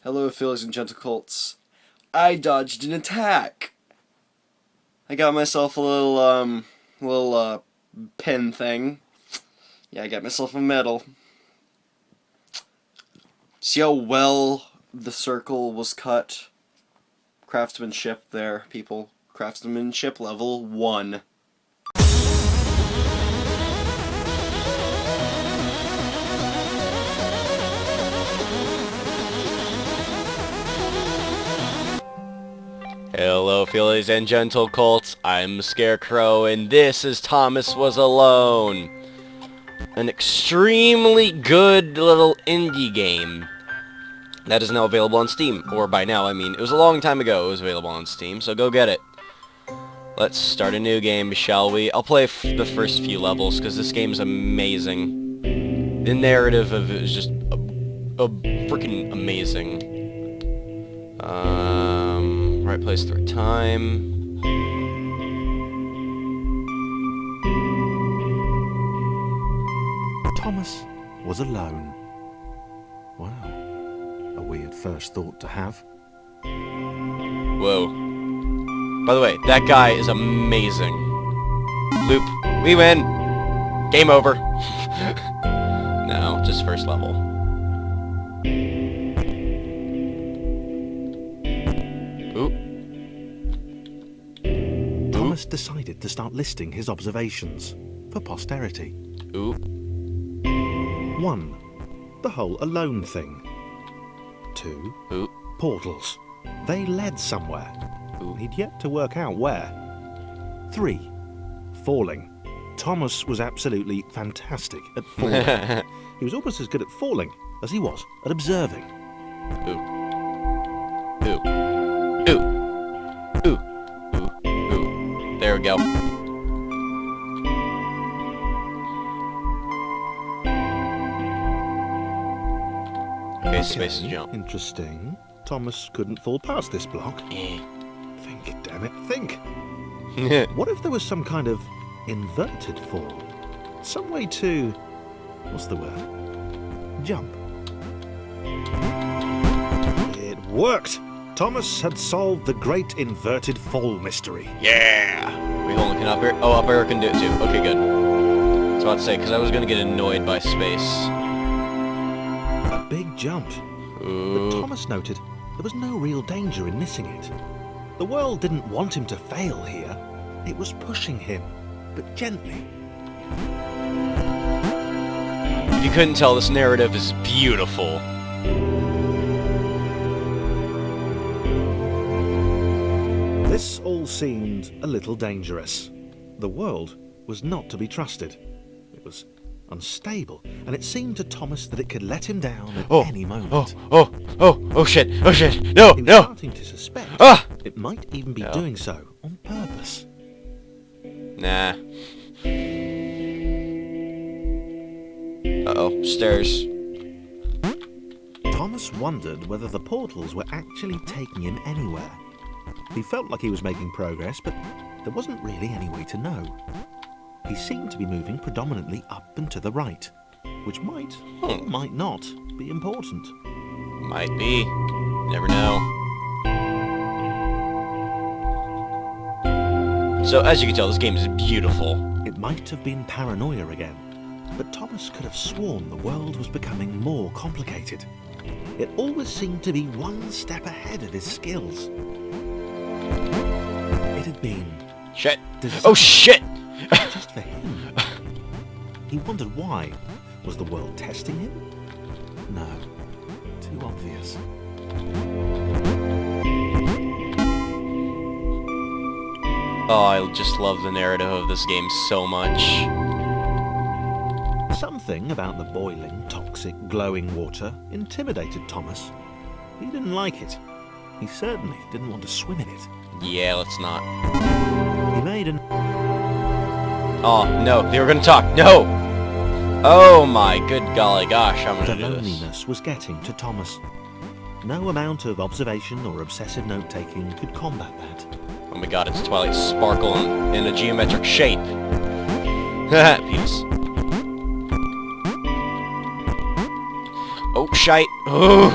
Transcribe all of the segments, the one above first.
Hello, Phillies and Gentle Colts. I dodged an attack. I got myself a little pen thing. Yeah, I got myself a medal. See how well the circle was cut? Craftsmanship there, people. Craftsmanship level 1. Hello, Phillies and Gentle Colts. I'm Scarecrow, and this is Thomas Was Alone. An extremely good little indie game that is now available on Steam. Or by now, I mean, it was a long time ago it was available on Steam, so go get it. Let's start a new game, shall we? I'll play the first few levels, because this game's amazing. The narrative of it is just freaking amazing. Right place, right time. Thomas was alone. Wow. A weird first thought to have. Whoa. By the way, that guy is amazing. Loop. We win! Game over. No, just first level. Ooh. Thomas decided to start listing his observations for posterity. Ooh. 1. The whole alone thing. 2. Ooh. Portals. They led somewhere. Ooh. He'd yet to work out where. 3. Falling. Thomas was absolutely fantastic at falling. He was almost as good at falling as he was at observing. Ooh. Ooh. Ooh. Ooh. Ooh. Ooh. There we go. Okay, space to jump. Interesting. Thomas couldn't fall past this block. Eh. Think, damn it, think. What if there was some kind of inverted fall? Some way to... what's the word? Jump. It worked! Thomas had solved the great inverted fall mystery. Yeah! Wait, hold on, can up air? Oh, up air can do it too. Okay, good. I was about to say, because I was going to get annoyed by space. A big jump. Ooh. But Thomas noted there was no real danger in missing it. The world didn't want him to fail here. It was pushing him, but gently. If you couldn't tell, this narrative is beautiful. This all seemed a little dangerous. The world was not to be trusted. It was unstable, and it seemed to Thomas that it could let him down at any moment. Oh shit, no, He was no! starting to suspect it might even be No. doing so on purpose. Nah. Uh-oh, stairs. Thomas wondered whether the portals were actually taking him anywhere. He felt like he was making progress, but there wasn't really any way to know. He seemed to be moving predominantly up and to the right, which might, or might not, be important. Might be. Never know. So, as you can tell, this game is beautiful. It might have been paranoia again, but Thomas could have sworn the world was becoming more complicated. It always seemed to be one step ahead of his skills. It had been Shit. designed Oh shit! just for him. He wondered why. Was the world testing him? No. Too obvious. Oh, I just love the narrative of this game so much. Something about the boiling, toxic, glowing water intimidated Thomas. He didn't like it. He certainly didn't want to swim in it. Yeah, let's not. He made an... Oh, no, they were gonna talk. No! Oh my good golly gosh, I'm The gonna do this. loneliness was getting to Thomas. No amount of observation or obsessive note-taking could combat that. Oh my god, it's Twilight Sparkle in a geometric shape. Haha, penis. Oh, shite. Oh!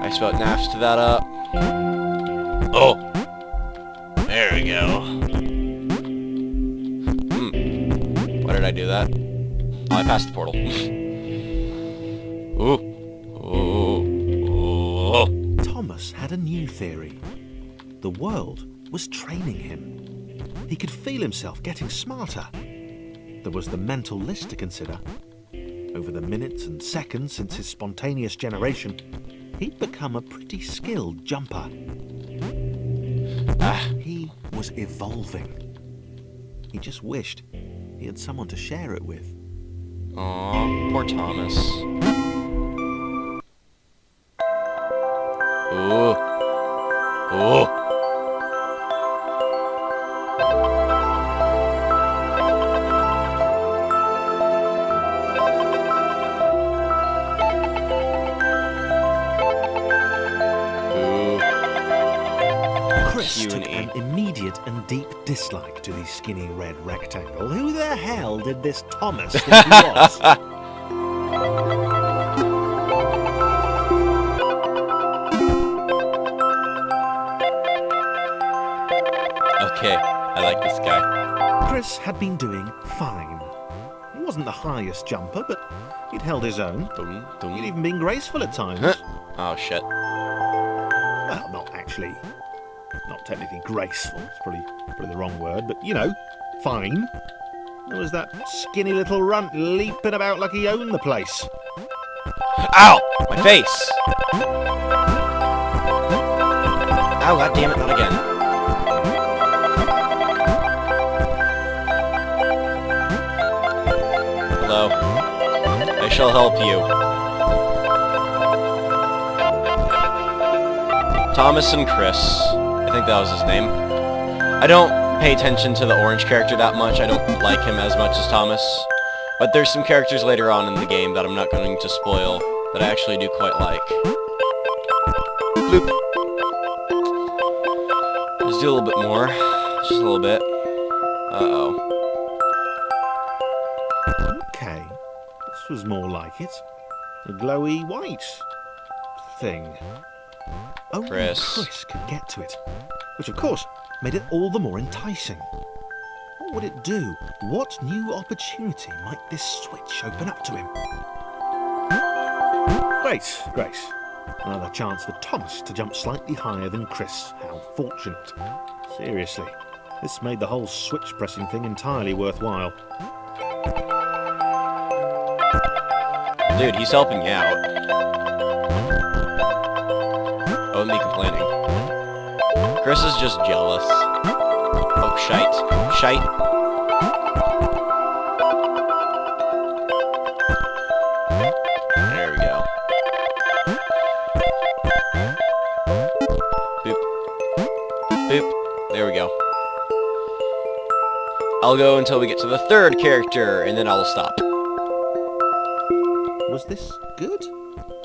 Nice about nafs to that up. Oh! There we go. Why did I do that? Oh, I passed the portal. Ooh. Ooh. Thomas had a new theory. The world was training him. He could feel himself getting smarter. There was the mental list to consider. Over the minutes and seconds since his spontaneous generation, he'd become a pretty skilled jumper. He was evolving. He just wished he had someone to share it with. Aw, poor Thomas. Ooh. Ooh. Chris took an immediate and deep dislike to the skinny red rectangle. Who the hell did this Thomas think he was? Okay, I like this guy. Chris had been doing fine. He wasn't the highest jumper, but he'd held his own. Dum, dum. He'd even been graceful at times. Oh, shit. Well, not actually. Not technically graceful. It's probably the wrong word, but you know, fine. There was that skinny little runt leaping about like he owned the place. Ow! My face! Ow, god damn it, not again. Hello. I shall help you. Thomas and Chris. I think that was his name. I don't pay attention to the orange character that much. I don't like him as much as Thomas. But there's some characters later on in the game that I'm not going to spoil that I actually do quite like. Bloop. Let's do a little bit more. Just a little bit. Uh-oh. Okay, this was more like it. A glowy white thing. Only Chris could get to it, which of course made it all the more enticing. What would it do? What new opportunity might this switch open up to him? Great. Another chance for Thomas to jump slightly higher than Chris. How fortunate. Seriously, this made the whole switch pressing thing entirely worthwhile. Dude, he's helping you out. I wouldn't be complaining. Chris is just jealous. Oh, shite. Shite. There we go. Boop. Boop. There we go. I'll go until we get to the third character, and then I'll stop. Was this good?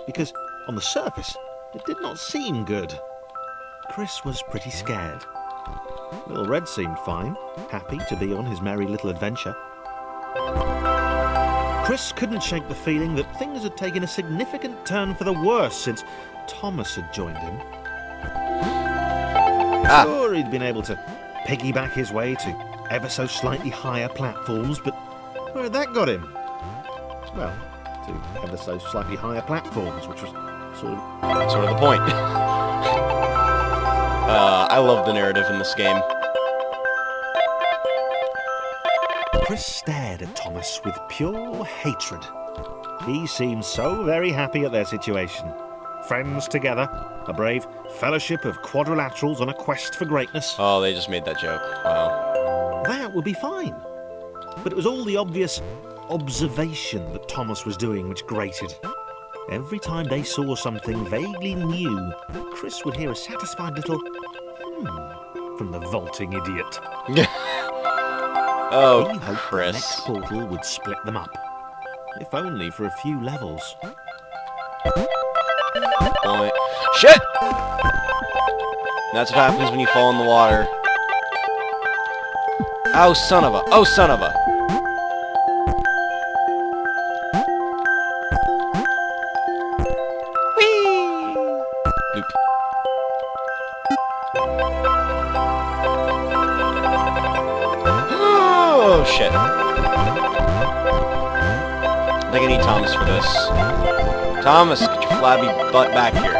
Because on the surface, it did not seem good. Chris was pretty scared. Little Red seemed fine, happy to be on his merry little adventure. Chris couldn't shake the feeling that things had taken a significant turn for the worse since Thomas had joined him. Sure, he'd been able to piggyback his way to ever so slightly higher platforms, but where had that got him? Well, to ever so slightly higher platforms, which was sort of the point. I love the narrative in this game. Chris stared at Thomas with pure hatred. He seemed so very happy at their situation. Friends together, a brave fellowship of quadrilaterals on a quest for greatness. Oh, they just made that joke. Wow. That would be fine. But it was all the obvious observation that Thomas was doing which grated. Every time they saw something vaguely new, Chris would hear a satisfied little from the vaulting idiot. Oh, he hoped Chris. the next portal would split them up, if only for a few levels. Point. Shit! That's what happens when you fall in the water. Oh, son of a. Oh, son of a. Nope. Oh, shit. I think I need Thomas for this. Thomas, get your flabby butt back here.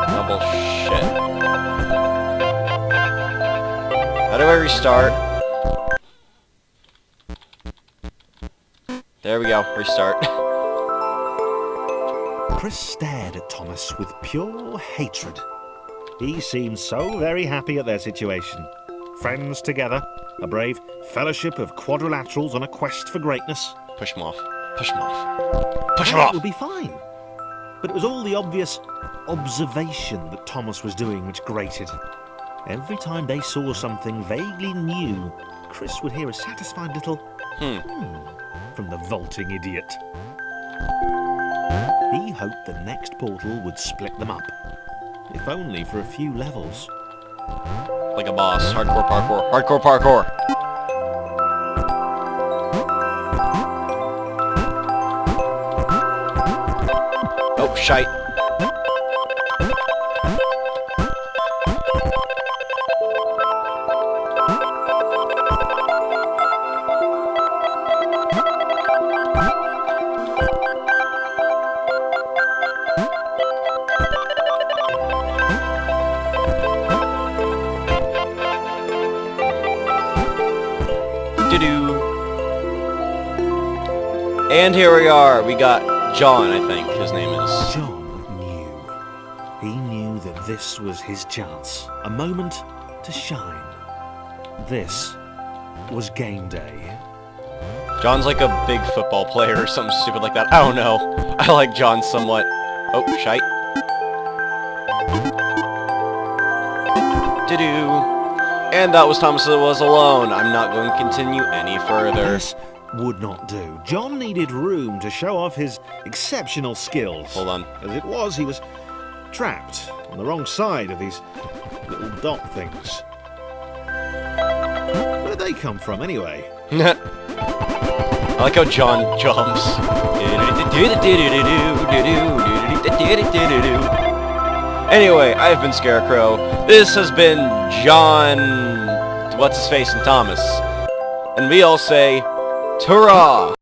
Oh, bullshit. How do I restart? There we go, restart. Chris stared at Thomas with pure hatred. He seemed so very happy at their situation. Friends together, a brave fellowship of quadrilaterals on a quest for greatness. Push him off. Push him off. Push him It off! would be fine. But it was all the obvious observation that Thomas was doing which grated. Every time they saw something vaguely new, Chris would hear a satisfied little from the vaulting idiot. He hoped the next portal would split them up, if only for a few levels. Like a boss. Hardcore parkour. Hardcore parkour! Oh, shite. Doo-doo. And here we are. We got John, I think his name is. John knew. He knew that this was his chance. A moment to shine. This was game day. John's like a big football player or something stupid like that. I don't know. I like John somewhat. Oh, shite. Doo-doo. And that was Thomas Was Alone. I'm not going to continue any further. This would not do. John needed room to show off his exceptional skills. Hold on. As it was, he was trapped on the wrong side of these little dot things. Where did they come from, anyway? I like how John jumps. Anyway, I've been Scarecrow. This has been John... What's-his-face and Thomas. And we all say, ta-ra!